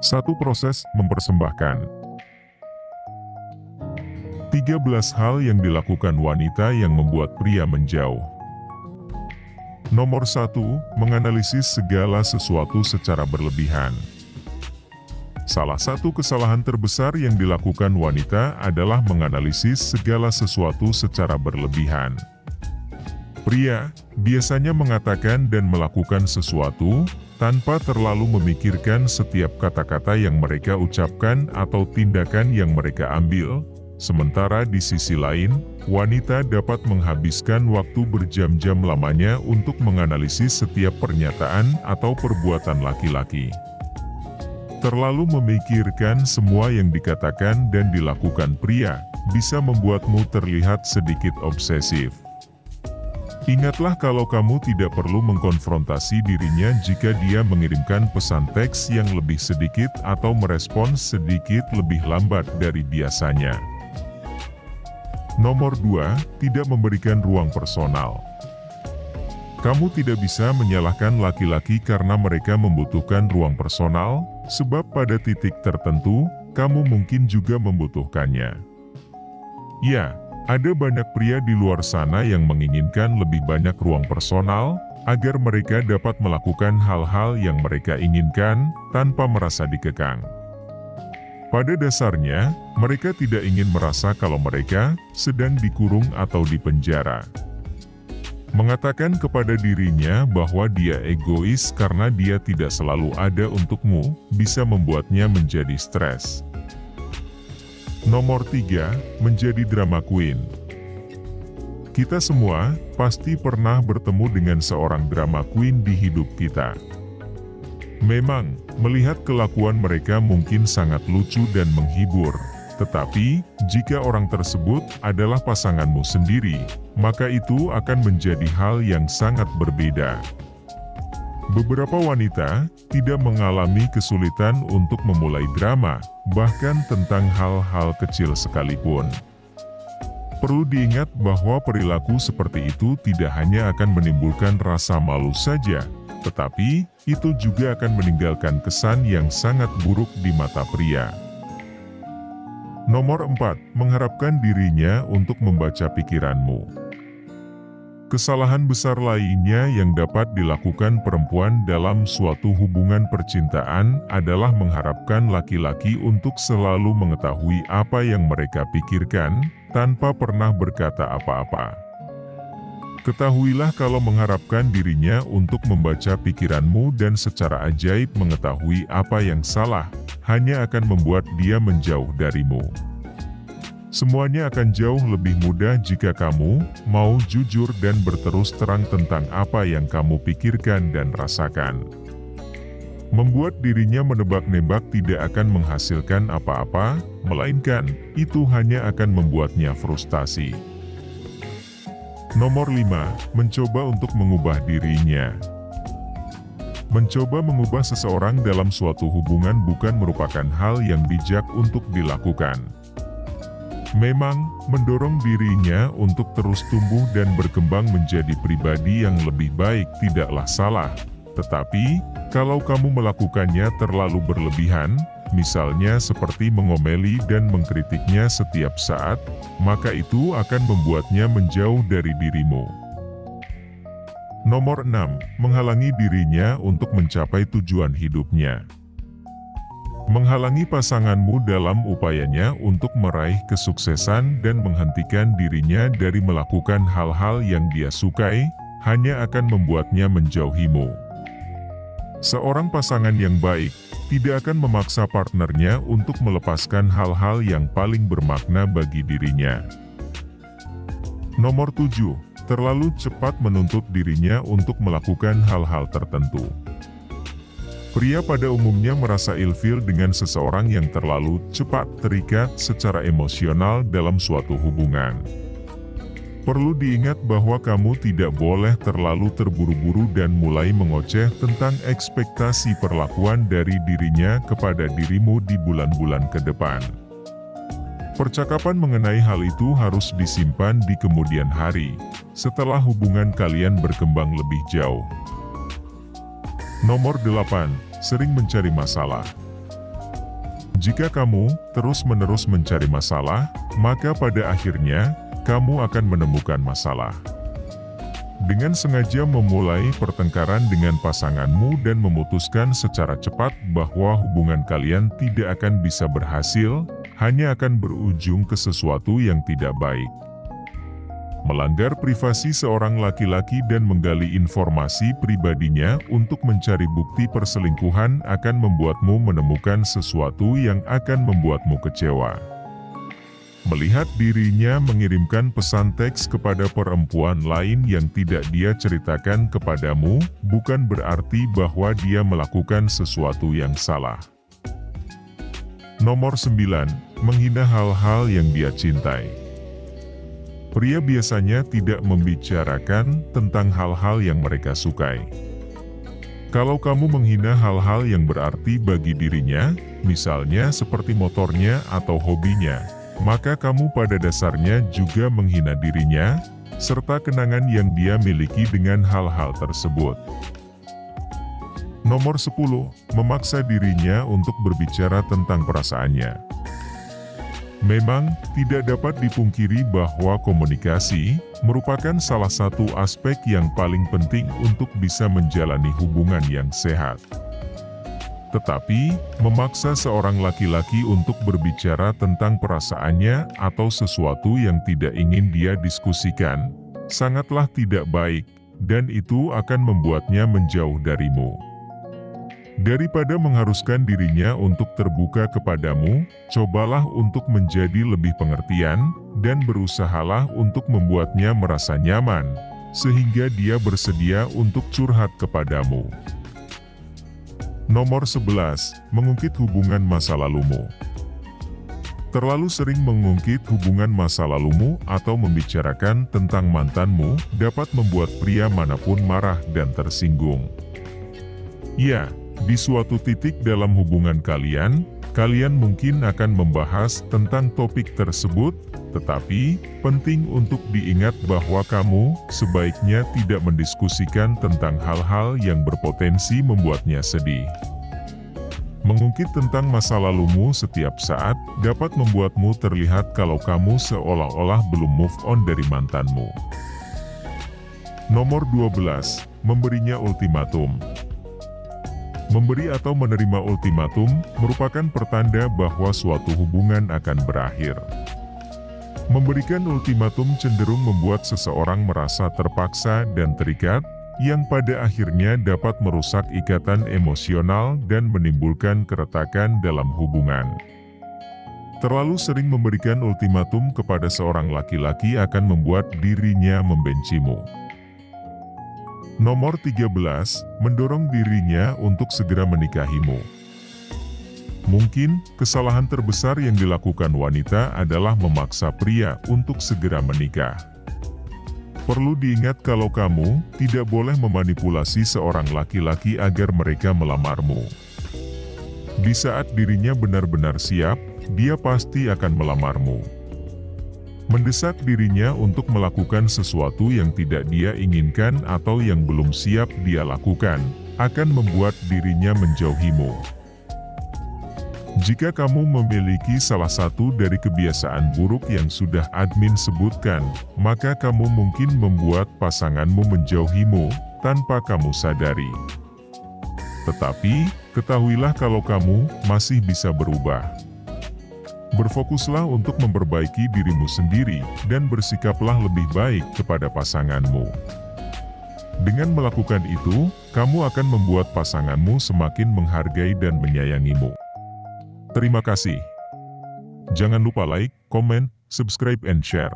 Satu proses mempersembahkan. 13 hal yang dilakukan wanita yang membuat pria menjauh. Nomor 1, menganalisis segala sesuatu secara berlebihan. Salah satu kesalahan terbesar yang dilakukan wanita adalah menganalisis segala sesuatu secara berlebihan. Pria biasanya mengatakan dan melakukan sesuatu tanpa terlalu memikirkan setiap kata-kata yang mereka ucapkan atau tindakan yang mereka ambil. Sementara di sisi lain, wanita dapat menghabiskan waktu berjam-jam lamanya untuk menganalisis setiap pernyataan atau perbuatan laki-laki. Terlalu memikirkan semua yang dikatakan dan dilakukan pria bisa membuatmu terlihat sedikit obsesif. Ingatlah kalau kamu tidak perlu mengkonfrontasi dirinya jika dia mengirimkan pesan teks yang lebih sedikit atau merespons sedikit lebih lambat dari biasanya. Nomor 2, tidak memberikan ruang personal. Kamu tidak bisa menyalahkan laki-laki karena mereka membutuhkan ruang personal, sebab pada titik tertentu, kamu mungkin juga membutuhkannya. Ya, ada banyak pria di luar sana yang menginginkan lebih banyak ruang personal, agar mereka dapat melakukan hal-hal yang mereka inginkan, tanpa merasa dikekang. Pada dasarnya, mereka tidak ingin merasa kalau mereka sedang dikurung atau dipenjara. Mengatakan kepada dirinya bahwa dia egois karena dia tidak selalu ada untukmu, bisa membuatnya menjadi stres. Nomor 3, menjadi drama queen. Kita semua pasti pernah bertemu dengan seorang drama queen di hidup kita. Memang, melihat kelakuan mereka mungkin sangat lucu dan menghibur. Tetapi, jika orang tersebut adalah pasanganmu sendiri, maka itu akan menjadi hal yang sangat berbeda. Beberapa wanita tidak mengalami kesulitan untuk memulai drama, bahkan tentang hal-hal kecil sekalipun. Perlu diingat bahwa perilaku seperti itu tidak hanya akan menimbulkan rasa malu saja, tetapi itu juga akan meninggalkan kesan yang sangat buruk di mata pria. Nomor 4, mengharapkan dirinya untuk membaca pikiranmu. Kesalahan besar lainnya yang dapat dilakukan perempuan dalam suatu hubungan percintaan adalah mengharapkan laki-laki untuk selalu mengetahui apa yang mereka pikirkan, tanpa pernah berkata apa-apa. Ketahuilah kalau mengharapkan dirinya untuk membaca pikiranmu dan secara ajaib mengetahui apa yang salah, hanya akan membuat dia menjauh darimu. Semuanya akan jauh lebih mudah jika kamu mau jujur dan berterus terang tentang apa yang kamu pikirkan dan rasakan. Membuat dirinya menebak-nebak tidak akan menghasilkan apa-apa, melainkan itu hanya akan membuatnya frustasi. Nomor 5, mencoba untuk mengubah dirinya. Mencoba mengubah seseorang dalam suatu hubungan bukan merupakan hal yang bijak untuk dilakukan. Memang, mendorong dirinya untuk terus tumbuh dan berkembang menjadi pribadi yang lebih baik tidaklah salah. Tetapi, kalau kamu melakukannya terlalu berlebihan, misalnya seperti mengomeli dan mengkritiknya setiap saat, maka itu akan membuatnya menjauh dari dirimu. Nomor 6, menghalangi dirinya untuk mencapai tujuan hidupnya. Menghalangi pasanganmu dalam upayanya untuk meraih kesuksesan dan menghentikan dirinya dari melakukan hal-hal yang dia sukai, hanya akan membuatnya menjauhimu. Seorang pasangan yang baik tidak akan memaksa partnernya untuk melepaskan hal-hal yang paling bermakna bagi dirinya. Nomor 7, terlalu cepat menuntut dirinya untuk melakukan hal-hal tertentu. Pria pada umumnya merasa ilfil dengan seseorang yang terlalu cepat terikat secara emosional dalam suatu hubungan. Perlu diingat bahwa kamu tidak boleh terlalu terburu-buru dan mulai mengoceh tentang ekspektasi perlakuan dari dirinya kepada dirimu di bulan-bulan ke depan. Percakapan mengenai hal itu harus disimpan di kemudian hari, setelah hubungan kalian berkembang lebih jauh. Nomor 8, sering mencari masalah. Jika kamu terus-menerus mencari masalah, maka pada akhirnya, kamu akan menemukan masalah. Dengan sengaja memulai pertengkaran dengan pasanganmu dan memutuskan secara cepat bahwa hubungan kalian tidak akan bisa berhasil, hanya akan berujung ke sesuatu yang tidak baik. Melanggar privasi seorang laki-laki dan menggali informasi pribadinya untuk mencari bukti perselingkuhan akan membuatmu menemukan sesuatu yang akan membuatmu kecewa. Melihat dirinya mengirimkan pesan teks kepada perempuan lain yang tidak dia ceritakan kepadamu, bukan berarti bahwa dia melakukan sesuatu yang salah. Nomor 9. Menghina hal-hal yang dia cintai. Pria biasanya tidak membicarakan tentang hal-hal yang mereka sukai. Kalau kamu menghina hal-hal yang berarti bagi dirinya, misalnya seperti motornya atau hobinya, maka kamu pada dasarnya juga menghina dirinya, serta kenangan yang dia miliki dengan hal-hal tersebut. Nomor 10. Memaksa dirinya untuk berbicara tentang perasaannya. Memang, tidak dapat dipungkiri bahwa komunikasi merupakan salah satu aspek yang paling penting untuk bisa menjalani hubungan yang sehat. Tetapi, memaksa seorang laki-laki untuk berbicara tentang perasaannya atau sesuatu yang tidak ingin dia diskusikan, sangatlah tidak baik, dan itu akan membuatnya menjauh darimu. Daripada mengharuskan dirinya untuk terbuka kepadamu, cobalah untuk menjadi lebih pengertian, dan berusahalah untuk membuatnya merasa nyaman, sehingga dia bersedia untuk curhat kepadamu. Nomor 11. Mengungkit hubungan masa lalumu. Terlalu sering mengungkit hubungan masa lalumu atau membicarakan tentang mantanmu dapat membuat pria manapun marah dan tersinggung. Ya, di suatu titik dalam hubungan kalian mungkin akan membahas tentang topik tersebut, tetapi penting untuk diingat bahwa kamu sebaiknya tidak mendiskusikan tentang hal-hal yang berpotensi membuatnya sedih. Mengungkit tentang masa lalumu setiap saat dapat membuatmu terlihat kalau kamu seolah-olah belum move on dari mantanmu. Nomor 12. Memberinya ultimatum. Memberi atau menerima ultimatum merupakan pertanda bahwa suatu hubungan akan berakhir. Memberikan ultimatum cenderung membuat seseorang merasa terpaksa dan terikat, yang pada akhirnya dapat merusak ikatan emosional dan menimbulkan keretakan dalam hubungan. Terlalu sering memberikan ultimatum kepada seorang laki-laki akan membuat dirinya membencimu. Nomor 13. Mendorong dirinya untuk segera menikahimu. Mungkin, kesalahan terbesar yang dilakukan wanita adalah memaksa pria untuk segera menikah. Perlu diingat kalau kamu tidak boleh memanipulasi seorang laki-laki agar mereka melamarmu. Di saat dirinya benar-benar siap, dia pasti akan melamarmu. Mendesak dirinya untuk melakukan sesuatu yang tidak dia inginkan atau yang belum siap dia lakukan, akan membuat dirinya menjauhimu. Jika kamu memiliki salah satu dari kebiasaan buruk yang sudah admin sebutkan, maka kamu mungkin membuat pasanganmu menjauhimu, tanpa kamu sadari. Tetapi, ketahuilah kalau kamu masih bisa berubah. Berfokuslah untuk memperbaiki dirimu sendiri, dan bersikaplah lebih baik kepada pasanganmu. Dengan melakukan itu, kamu akan membuat pasanganmu semakin menghargai dan menyayangimu. Terima kasih. Jangan lupa like, comment, subscribe, and share.